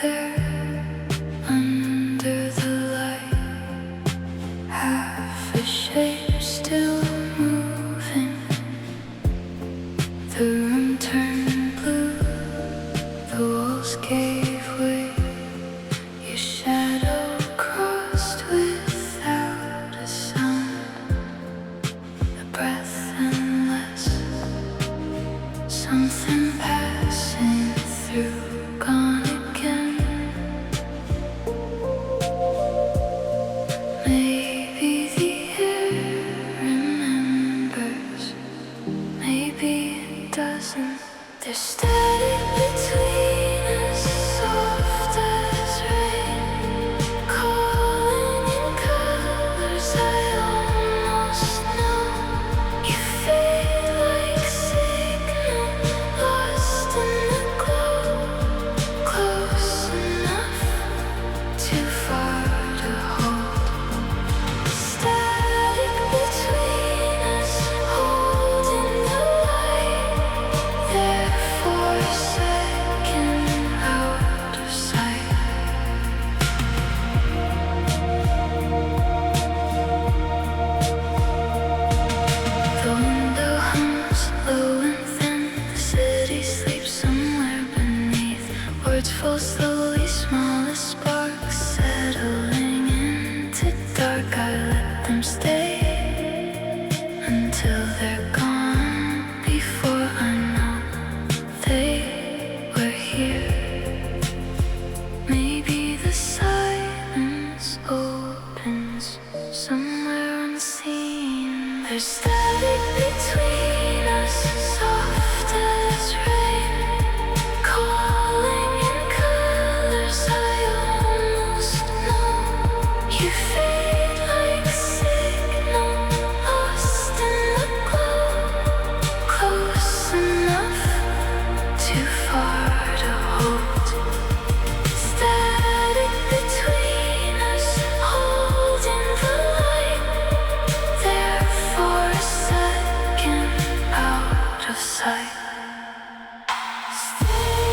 there under the light, half a shape still moving. The room turned blue, the walls gave way. Your shadow crossed without a sound, a breath and less, something passing through, gone again. Maybe the air remembers, maybe it doesn't. There's static between us, soft as rain, calling in colors I almost know. You fade like signal, lost in the glow, close enough, too far to hold. Static between us, holding the light, there for a second, out of sight. The window hums low and thin, the city sleeps somewhere beneath. Words fall slowly, small as sparks, settling into dark. I let them stay until they're gone, before I know they were here. Maybe the silence opens somewhere unseen. There's static between us, soft as rain, calling in colors I almost know. You fade like signal, lost in the glow, close enough, too far to hold. Static between us, holding the light, there for a second, out of sight. Stay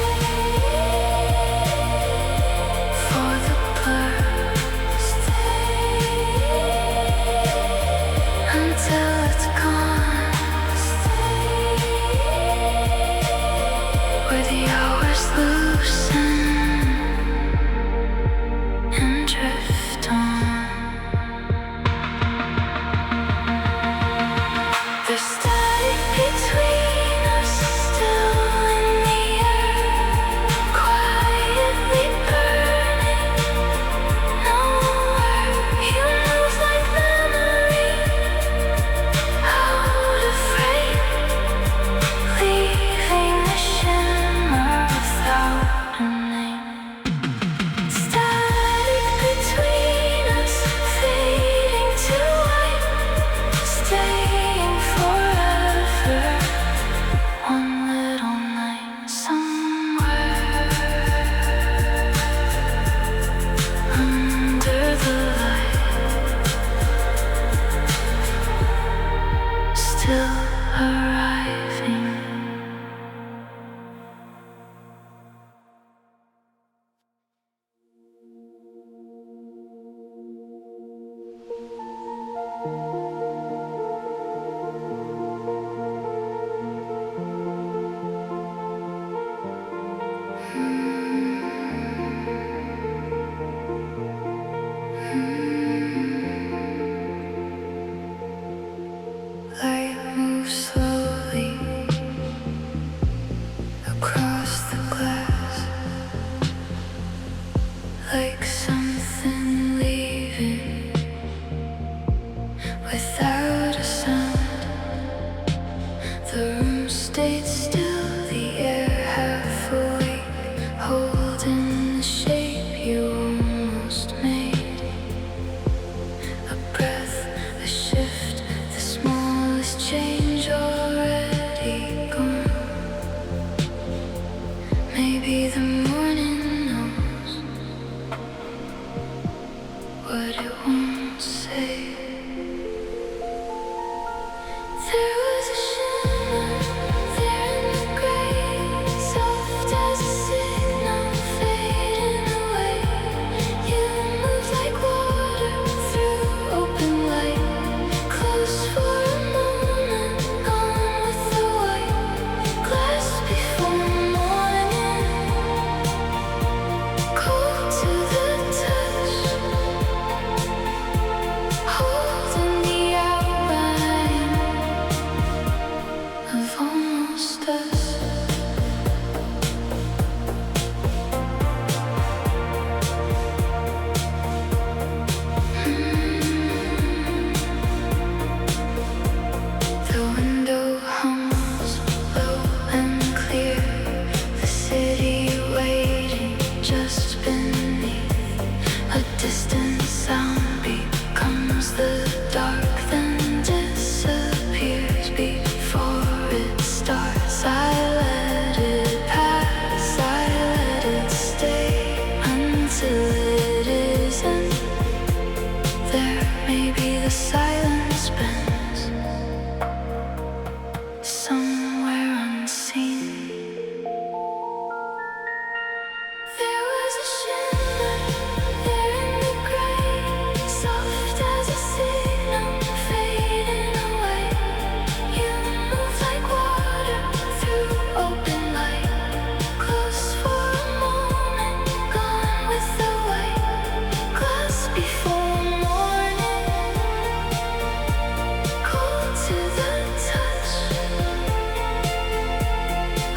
for the blur, stay until it's gone. Stay where the hours loosen and drift on. The static between us, still in the air, quietly burning. Nowhere you move like memory, out of frame, leaving a shimmer without a name. Static between us, fading to white, staying forever. One little night somewhere under the light, still arriving. Light moves slowly across the glass, like something leaving without a sound. The room stayed still, the air half awake, holding the shape you almost made. A breath, a shift, the smallest change already gone. Maybe the morning knows shimmer there in the gray, soft as a signal fading away. You move like water through open light, close for a moment, gone with the white. Glass before morning, cold to the touch,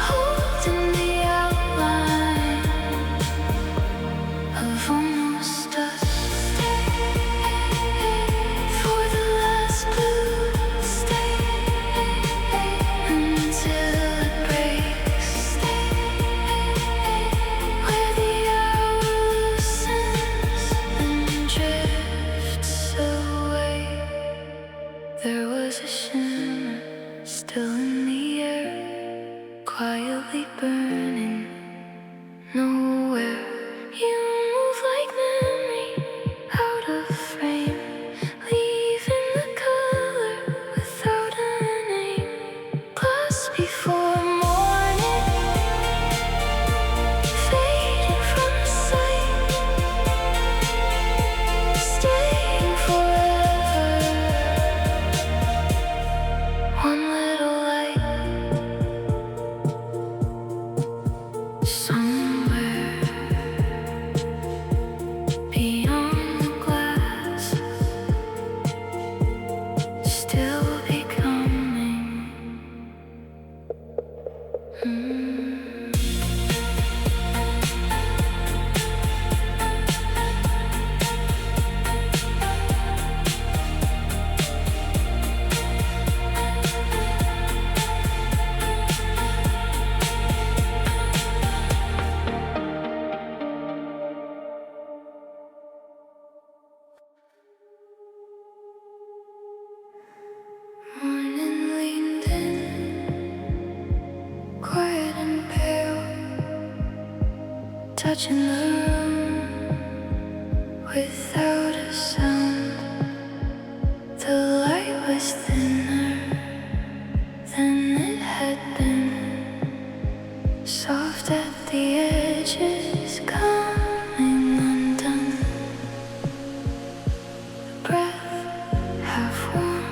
holding the outline of almost us. For the last blue, stay until it breaks. Where the hour loosens and drifts away. There was a shimmer still in the air, quietly burning nowhere. You move like memory out of frame, leaving the color without a name. Glass before morning, fading from sight, staying forever. One little light somewhere beyond the glass, still becoming. Morning leaned in, quiet and pale, touching the room without a sound. The light was thinner than it had been, soft at the edges, coming undone. Breath half warm,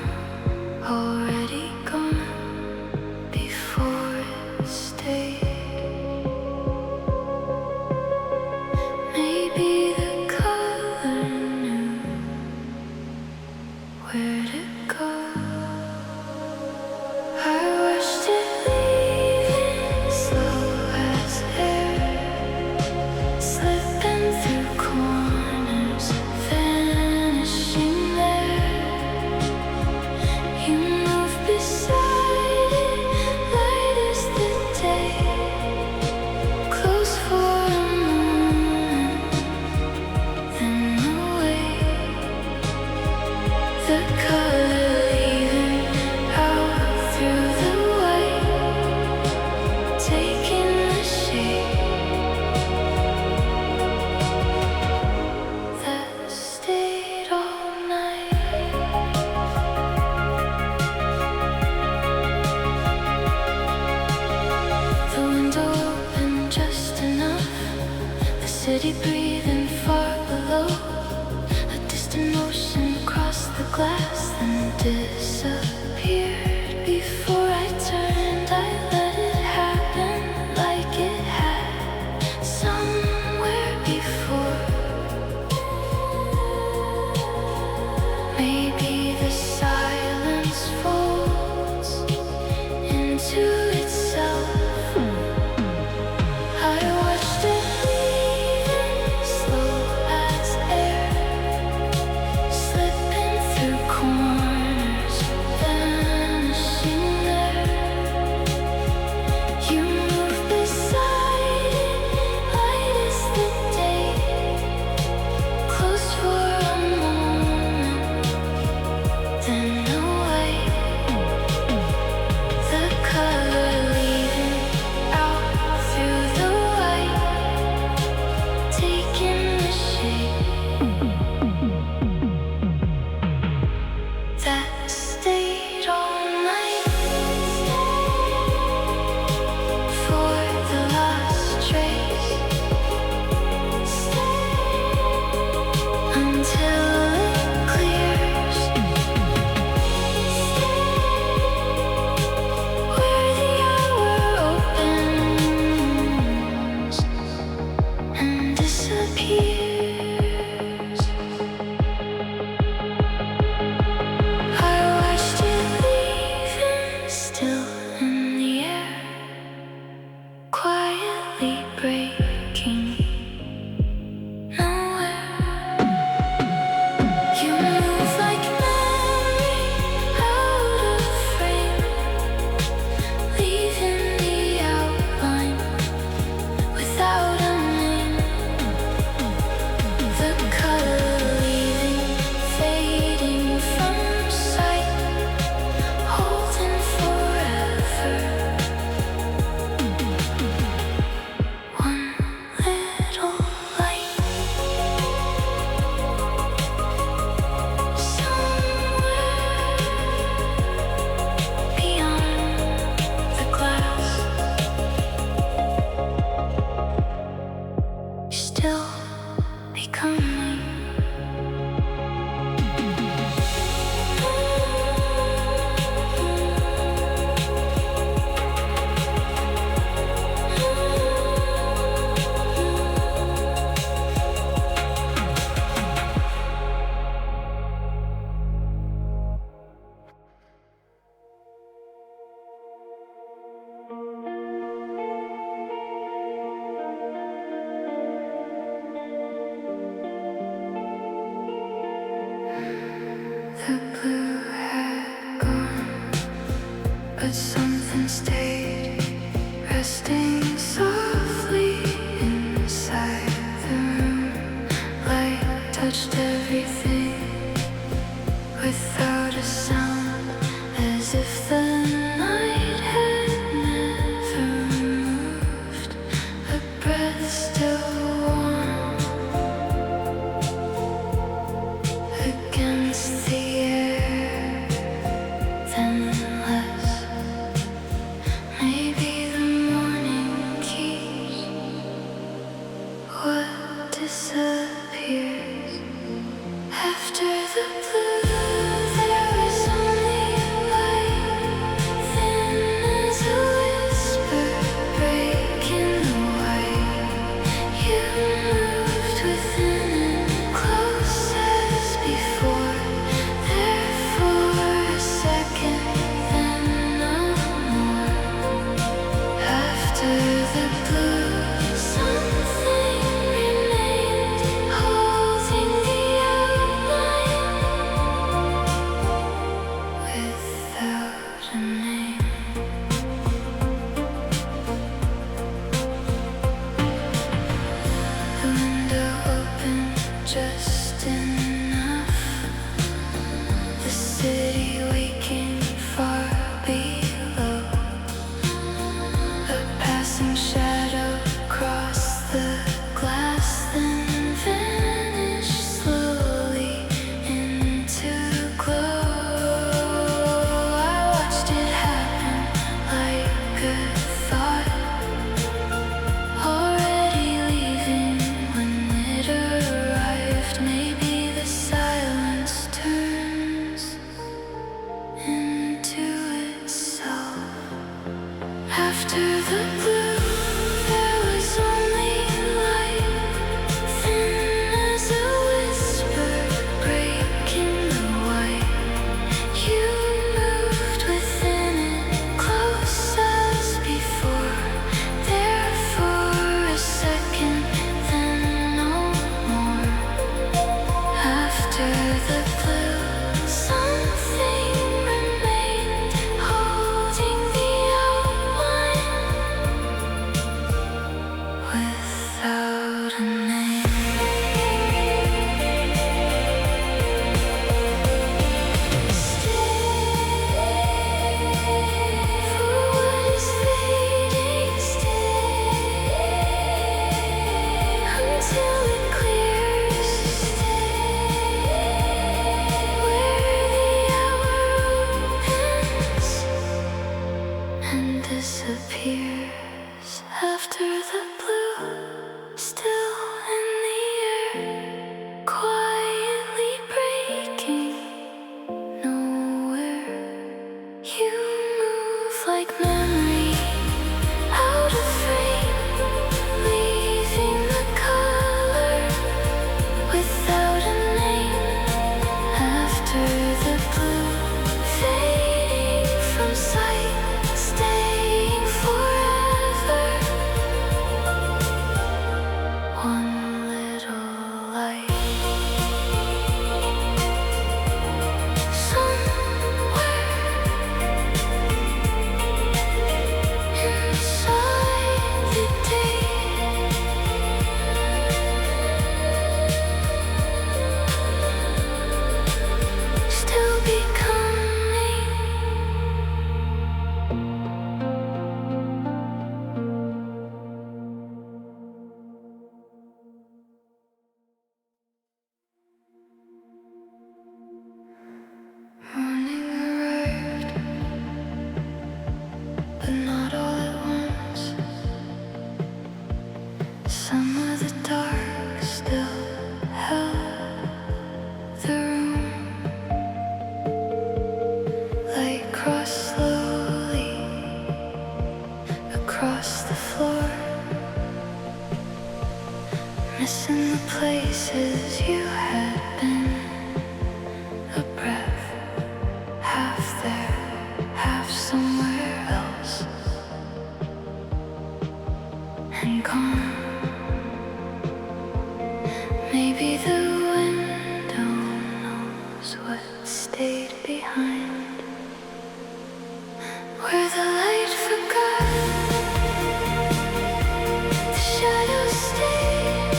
already gone before it stayed. Maybe the color knew where to go. I watched it leaving slow as air, slipping through corners, vanishing there. You move beside it, light as the day, close for a moment, then away. The color leaving out through the white, taking the shape that stayed all night. The window open just enough, the city breathing far below. A distant ocean crossed the glass, then disappeared. Before I turned, I let it happen like it had somewhere before. Maybe the silence folds into itself. I watched it leaving slow as air, slipping through corners, becoming. The blue had gone, but something stayed, resting softly inside the room. Light touched everything without a sound, as if the night had never moved. A breath still warm against the air, then less. Maybe the morning keeps what disappears. After the blue, there was only white, thin as a whisper, breaking the white. You moved within and close as before. There for a second, then no more. After the blue, something remained, holding the outline without a name. The window opened just enough. The city waking far below. A passing shadow crossed the glass, then vanished slowly into glow. I watched it happen like a thought, already leaving when it arrived. Maybe the places you had been, a breath, half there, half somewhere else, and gone. Maybe the window knows what stayed behind, where the light forgot, the shadows stayed,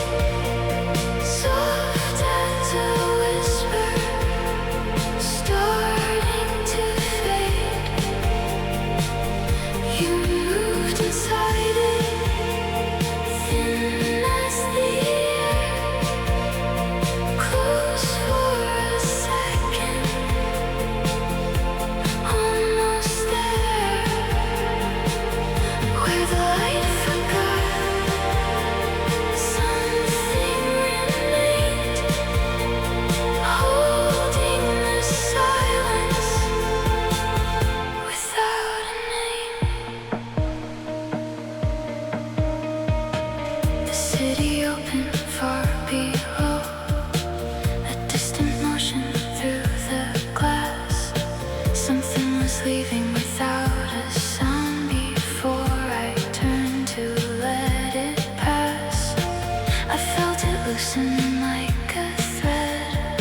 soft as a whisper, starting to fade. You moved inside it, thin as the air, close for a second, almost there, where the light forgot, something remained, holding the silence without a name. The city opened far below, a distant motion through the glass. Something was leaving without a sound before I turned to let it pass. I felt it loosen like a thread,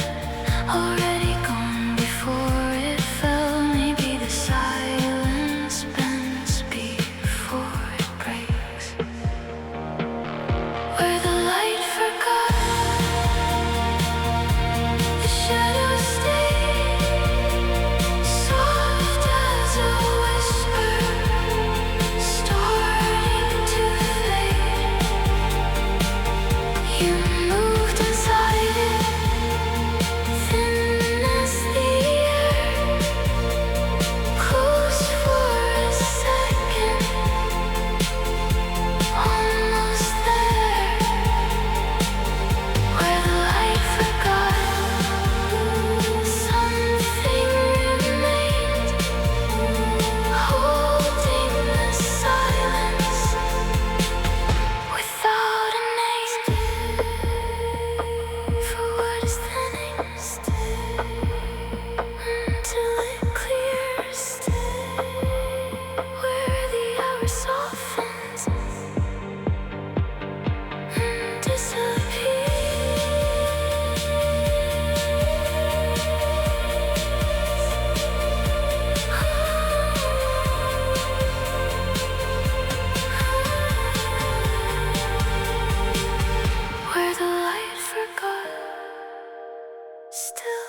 already gone before it fell. Maybe the silence bends before it breaks, where the light forgot, the shadows stayed, soft as a whisper, starting to fade. You moved inside it, thin as the air, close for a second, almost there, where the light forgot, something remained, holding the silence without a name. For what is the name? Until it clears, where the hour softens and disappears, where the light forgot, still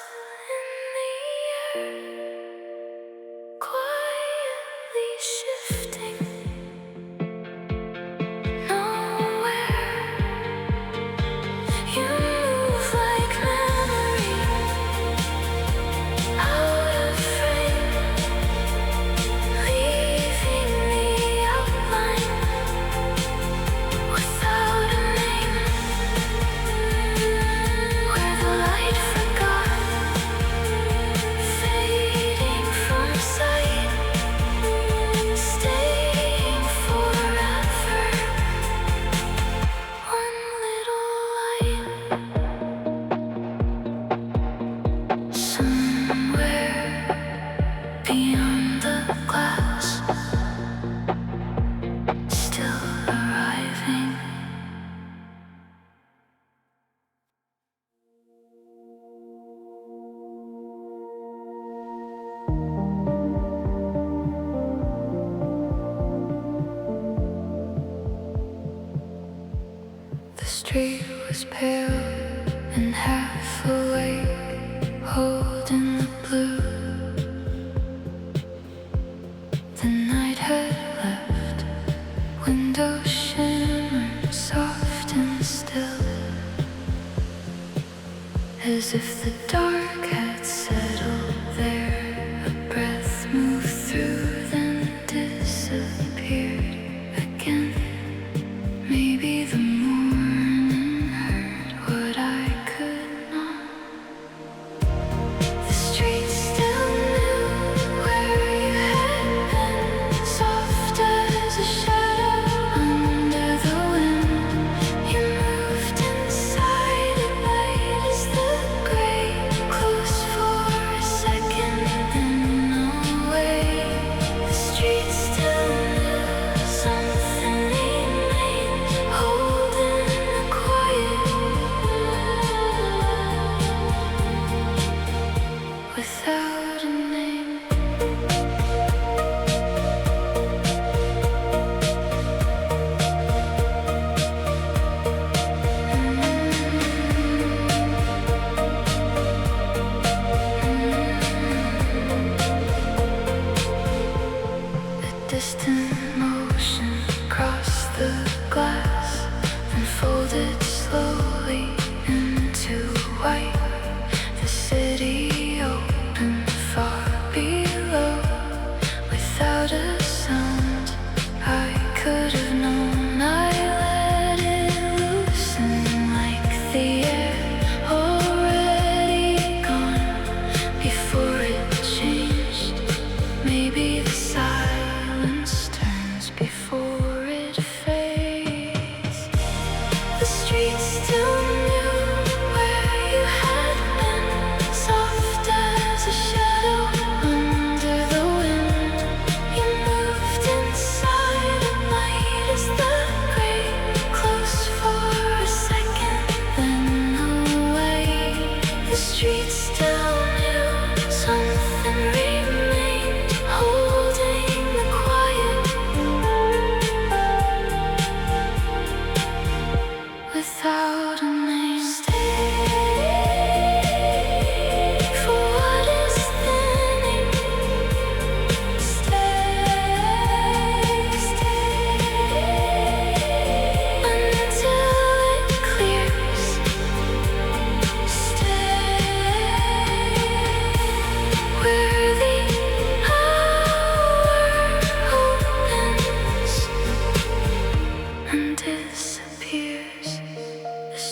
in the air, quietly shifting nowhere. You move like memory, out of frame, leaving the outline without a name, where the light forgot, fading from sight, staying forever, one little light, somewhere beyond the glass, still arriving. The street was pale and half awake, holding the blue. The night had left, windows shimmered soft and still, as if the dark had settled there. A breath moved through, then disappeared again. Maybe the morning heard what I could not. The street still knew where you had been, soft as a shadow under the wind. You moved inside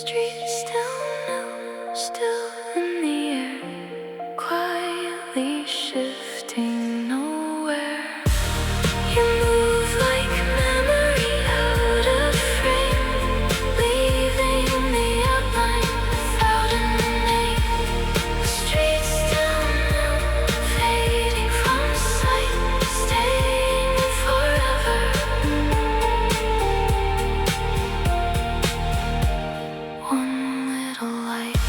streets still new, still in the air, quietly shifting nowhere. You move like memory out of frame, leaving the outline without a name. The streets still new, fading from sight, staying forever. One little light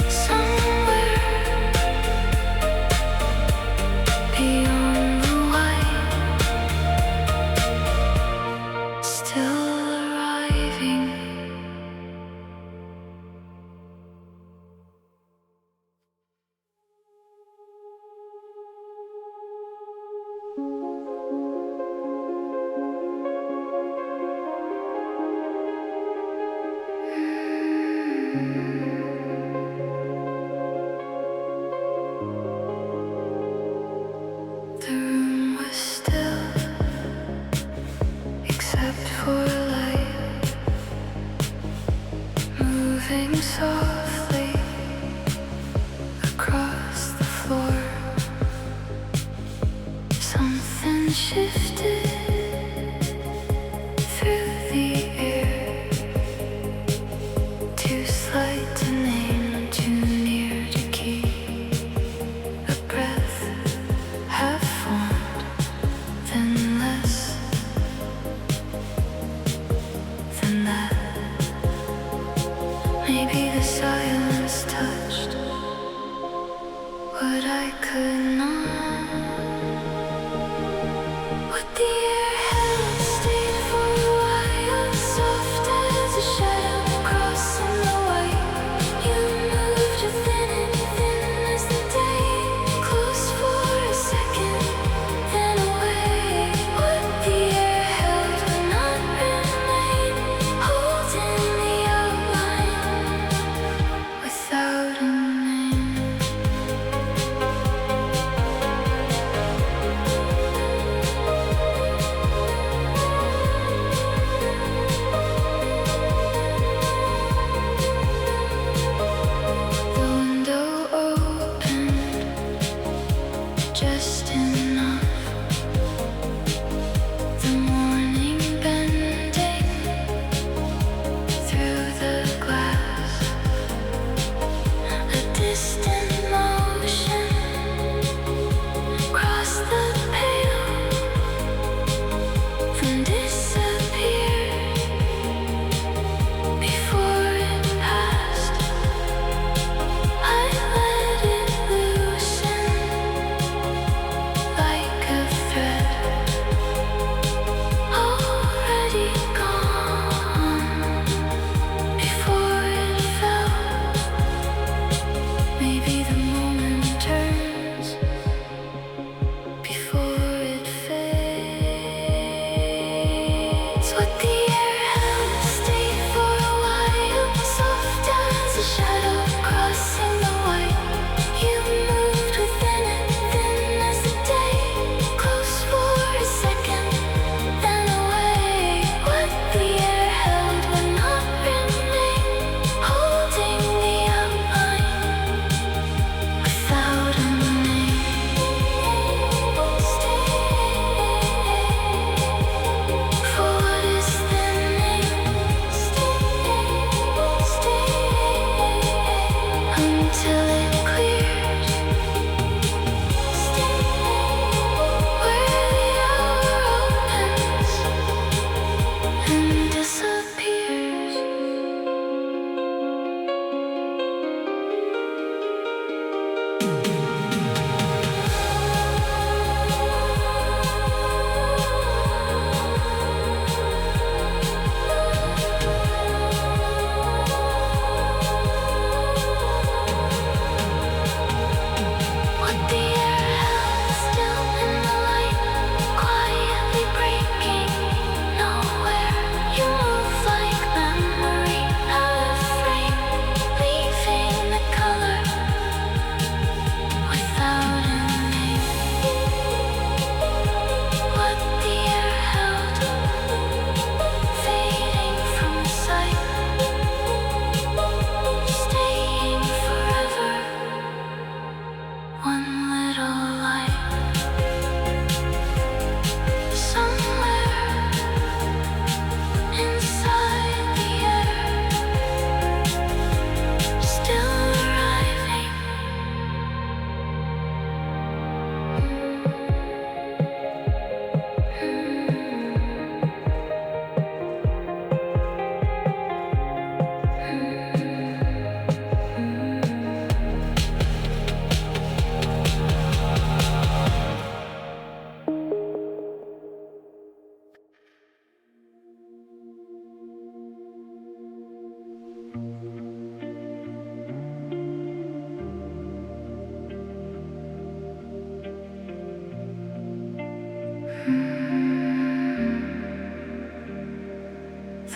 somewhere beyond the white, still arriving. The room was still, except for light moving softly across the floor. Something shifted through the air, too slight to name, too near to keep. A breath half formed, then less than that. Maybe the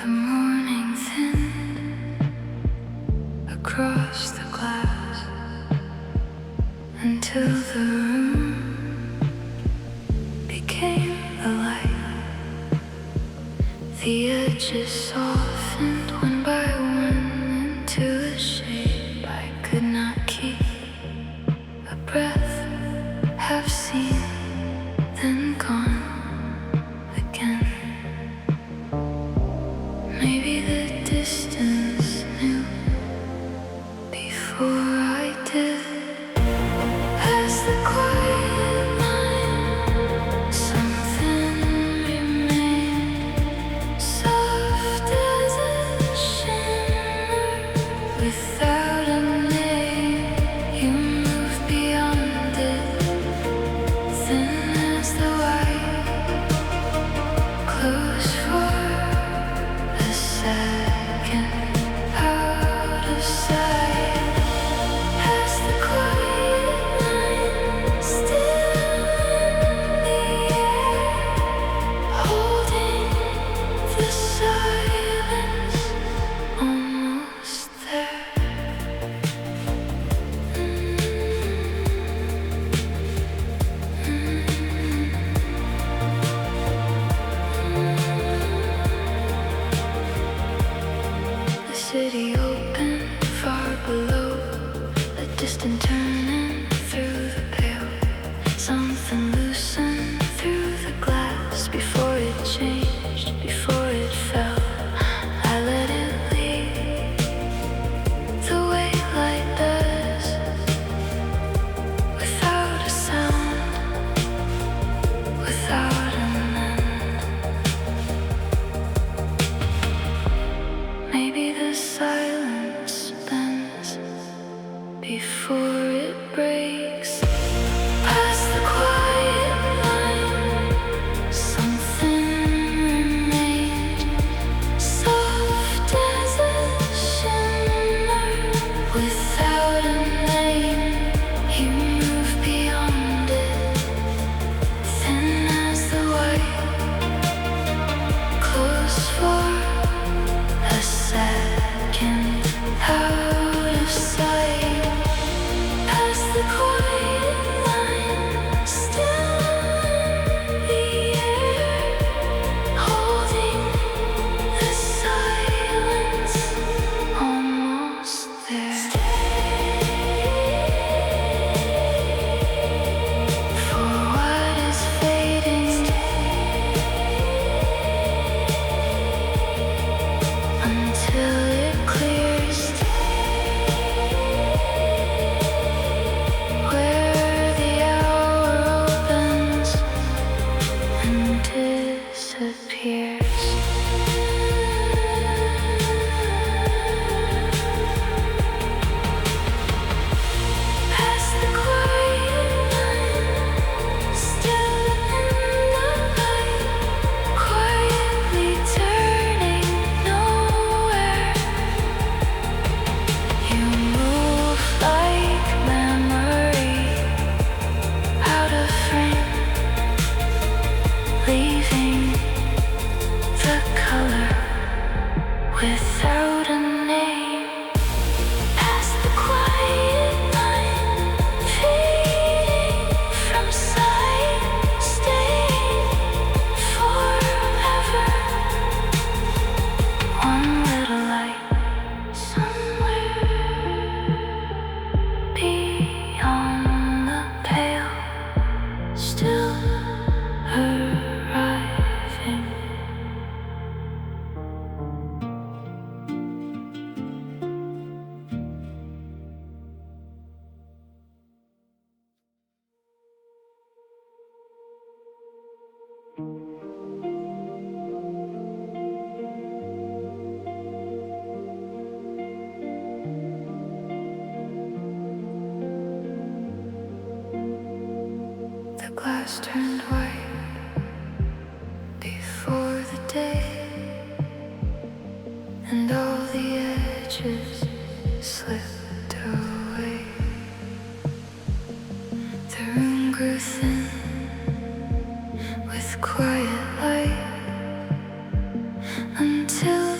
The morning thinned across the glass until the room became alight. The edges softened one by one into a shape I could not keep. A breath half seen, then gone again. Maybe the distance knew before I did. As the quiet line, something remained, soft as a shimmer without a name. You moved beyond it, thin as the white, close for a second, out of sight. As the quiet line, still in the air, holding the silence, almost there. The city opened far below, a distant turning through the pale. Something loosened through the glass before it changed, before it fell. I let it lead the way light does, without a sound, without an end. Maybe the silence bends before it breaks. Past the quiet line, something remained, soft as a shimmer without a name. You moved beyond it, thin as the white, close for a second, out of sight. Past the quiet line, still in the air, holding the silence, almost there. For what is fading until it clears, where the hour opens and disappears. Past the quiet line, still in the light, quietly turning nowhere. You move like memory, out of frame, leaving the color without a name. Past the quiet line, fading from sight, staying forever. One little light somewhere beyond the pale, still arriving. The glass turned white before the day, and all the edges slipped away. The room grew thin with quiet light until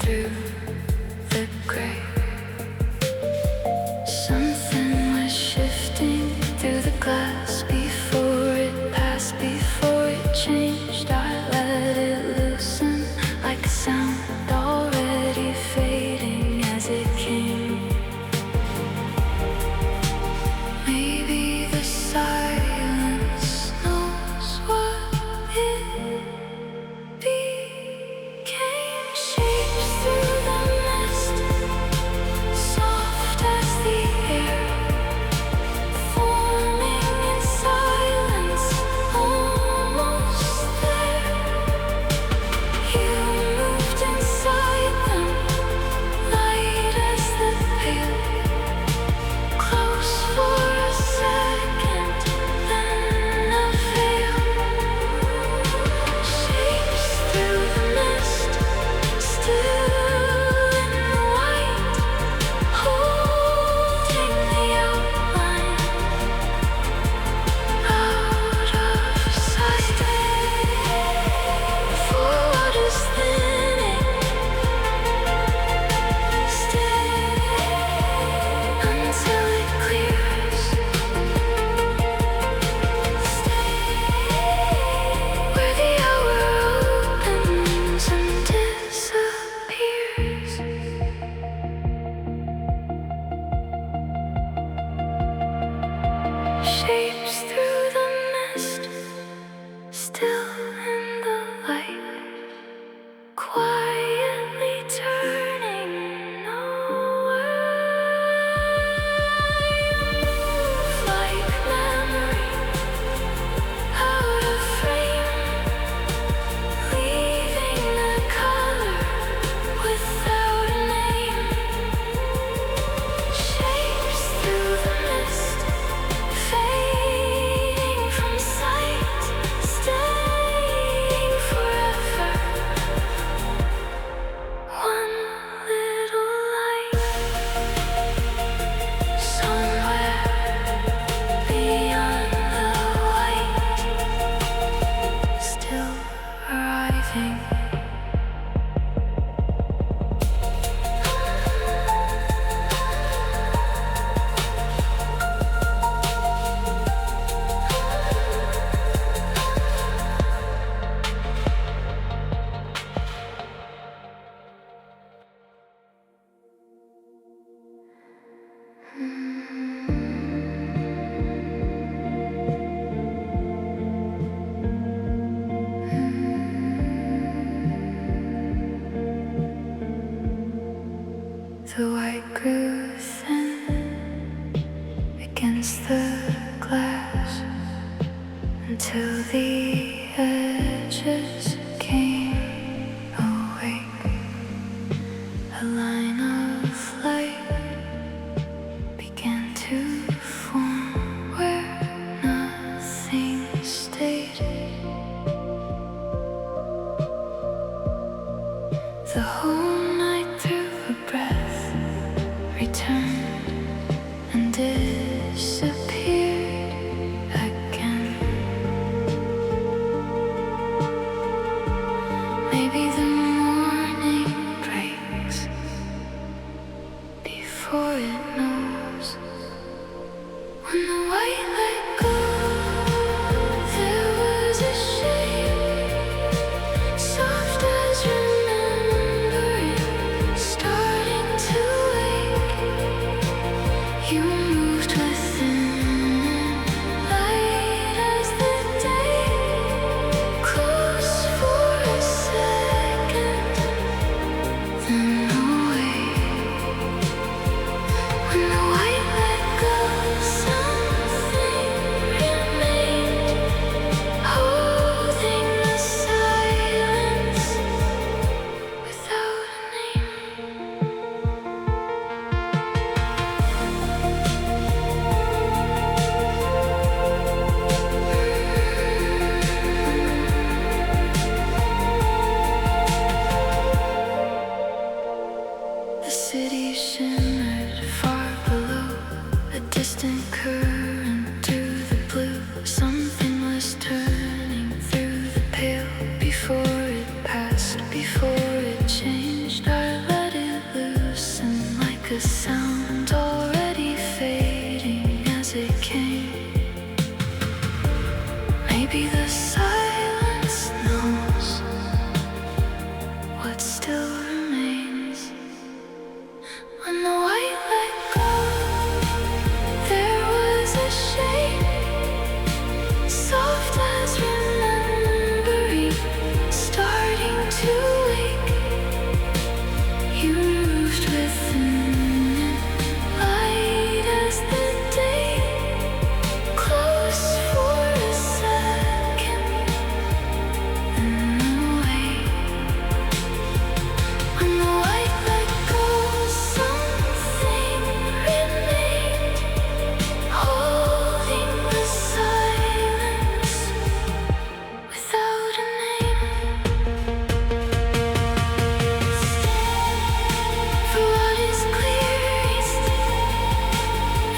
through the gray. Something was shifting through the glass before it passed, before it changed. I let it loosen like a sound already fading as it came. Maybe the silence knows what it became. Shapes through the mist, soft as the air, forming in silence, almost there. You moved inside them, light as the pale, close for a second, then a veil. Shapes through the mist, still in the white, holding the outline out of sight. For what is thinning, stay until it clears. Stay where the hour opens and disappears. Shapes through the mist, still in the light, quietly turning nowhere. Like memory, out of frame, leaving the color without a name. Shapes through the mist, fading from sight, staying forever. One little light, somewhere beyond the white, still arriving. The white grew thin against the glass until the edges came awake. A line of light began to form where nothing stayed. The whole night through a breath returned and disappeared again. Maybe the morning breaks before it knows. When the white let go, there was a shape, soft as remembering. the sound already fading as it came. Maybe the silence knows what still remains. When the white let go, there was a shade, soft as remembering, starting to wake. You moved within it, light as the day, close for a second, and away. When the white let go, something remained, holding the silence without a name. For what is clear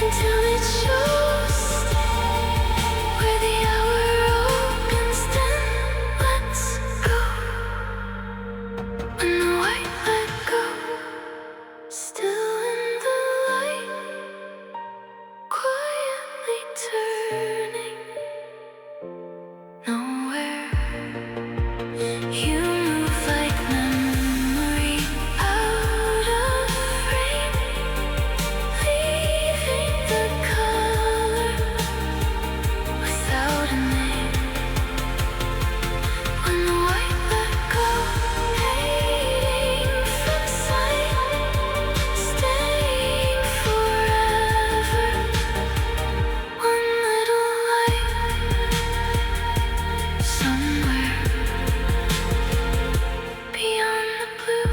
until it shows where the hour opens, then let's go. When the white let go, still in the light, quietly turning nowhere. You move like memory out of frame, leaving the color without a name. When the white let go, fading from sight, staying forever. One little light somewhere beyond the blue,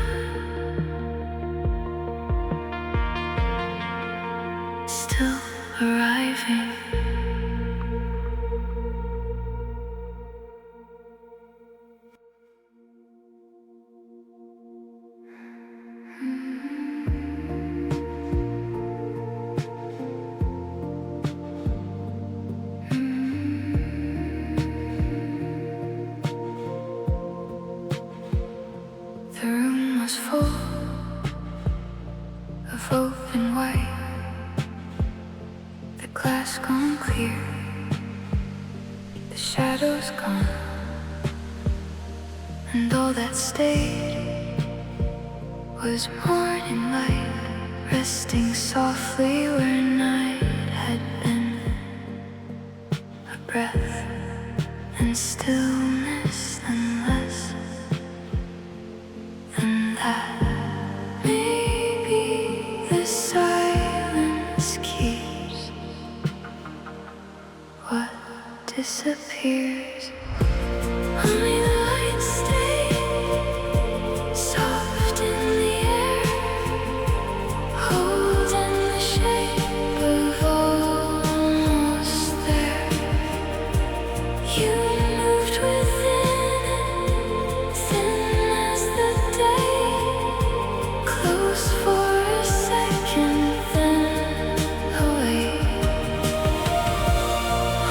still arriving. The room was full of open white, the glass gone clear, the shadows gone, and all that stayed was morning light, resting softly where night had been, a breath and stillness and less than that. Maybe the silence keeps what disappears. Only the light stays soft in the air, holding the shape of almost there. You moved within it, thin as the day, close for a second, then away.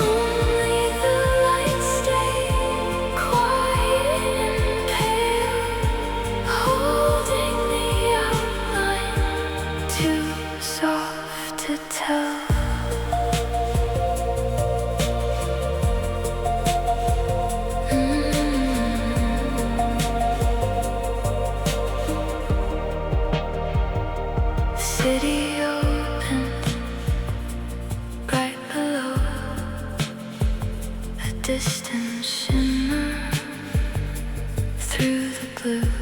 Only the light stayed quiet and pale, holding the outline too soft to tell. City opened right below, a distant shimmer through the blue.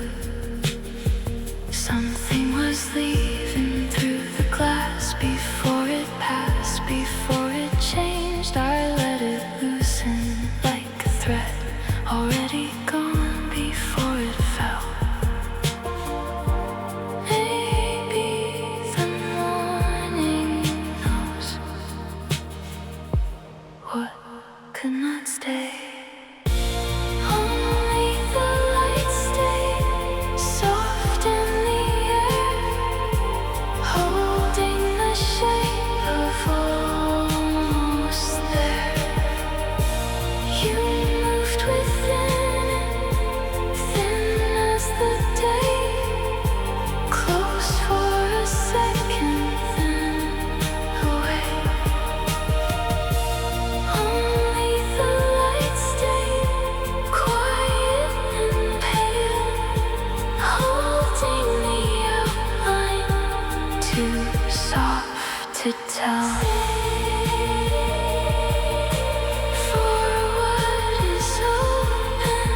Something was leaving through the glass before it passed, before it changed. I let it loosen like a thread, already gone before it fell. Maybe the morning knows what could not stay. Only the light stayed soft in the air, to tell. For what is open,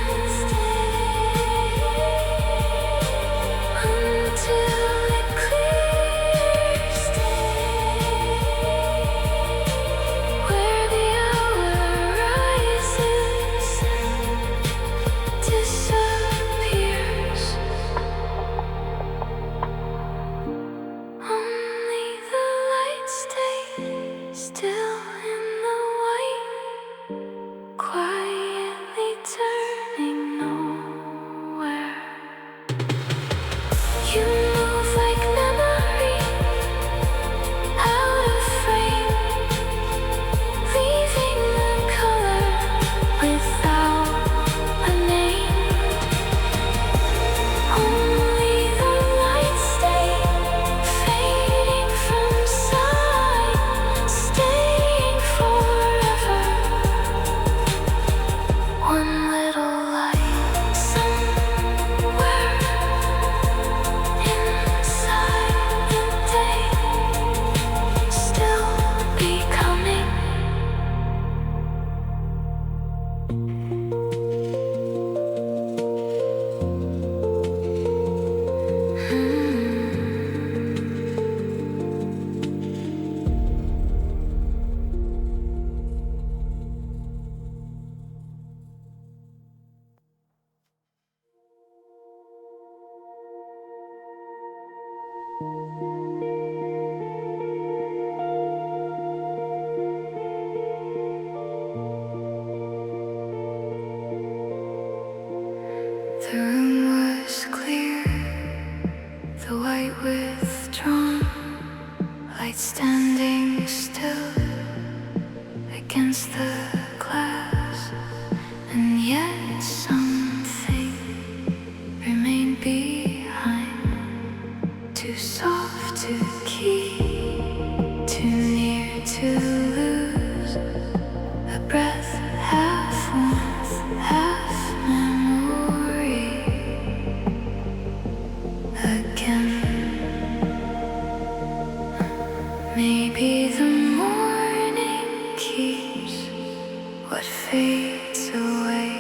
until it clears, where the hour rises and disappears. Only the light stays still in the white, quietly turning nowhere. You move like memory, out of frame, leaving the color without a name. Only the light stays, fading from sight, staying forever. One little light somewhere inside the day, still becoming. The room was clear, the white withdrawn, light standing still against the glass, and yet something remained behind, too soft to keep, too near to lose, a breath half warmth, half memory. Again, maybe the morning keeps what fades away.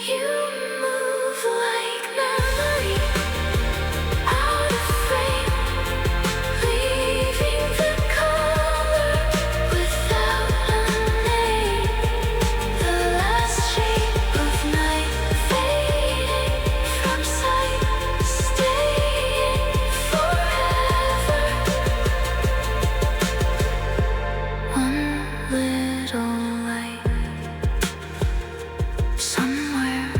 You move like memory out of frame, leaving the color without a name. The last shape of night fading from sight, staying forever. One little light somewhere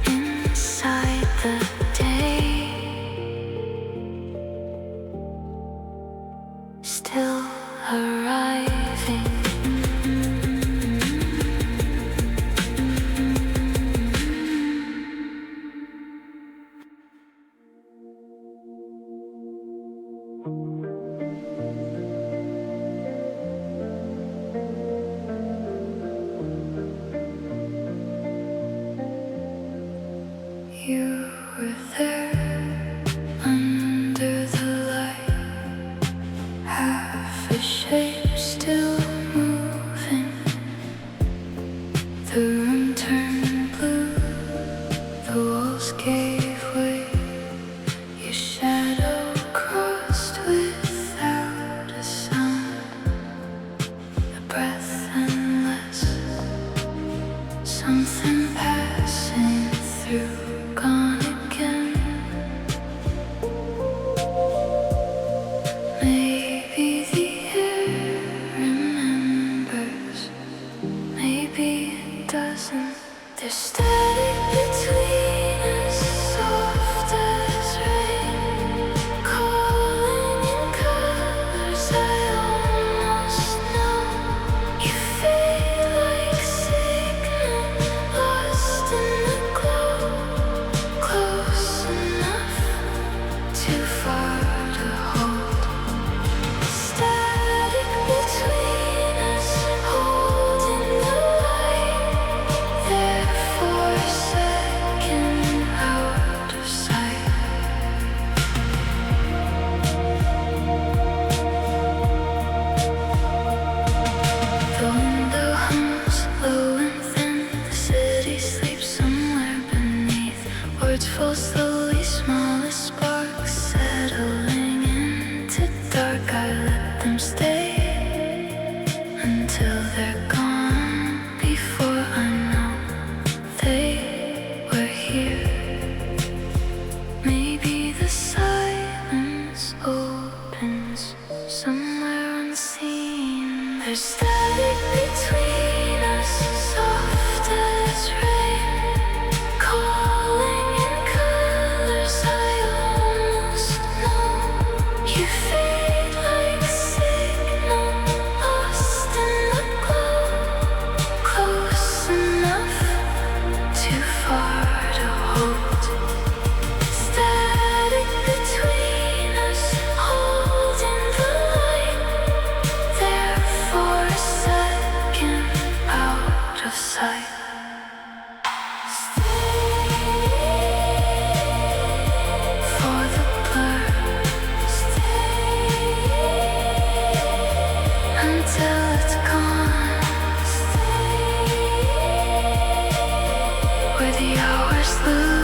inside the day, still arriving. You were there under the light, half a shape still moving. The room turned blue, the walls gave way. Your shadow crossed without a sound, a breath endless, something passing through. Gone again. Maybe the air remembers, maybe it doesn't. There's static between us, soft as rain, calling in colors I almost know. You fade like signal, lost in the glow. Close enough, too far to hold. Static between us, holding the light. There for a second, out of sight. The window hums low and thin. The city sleeps somewhere beneath. Words fall slowly, small as sparks, settling into dark. I let them stay until they're gone. Before I know they were here. Maybe the silence opens somewhere unseen. There's static between us, soft as rain, calling in colors I almost know. You fade like signal, lost in the glow. Close enough, too far to hold. Static between us, holding the light. There for a second, out of sight. For the blur, until it's gone. Where the hours lose.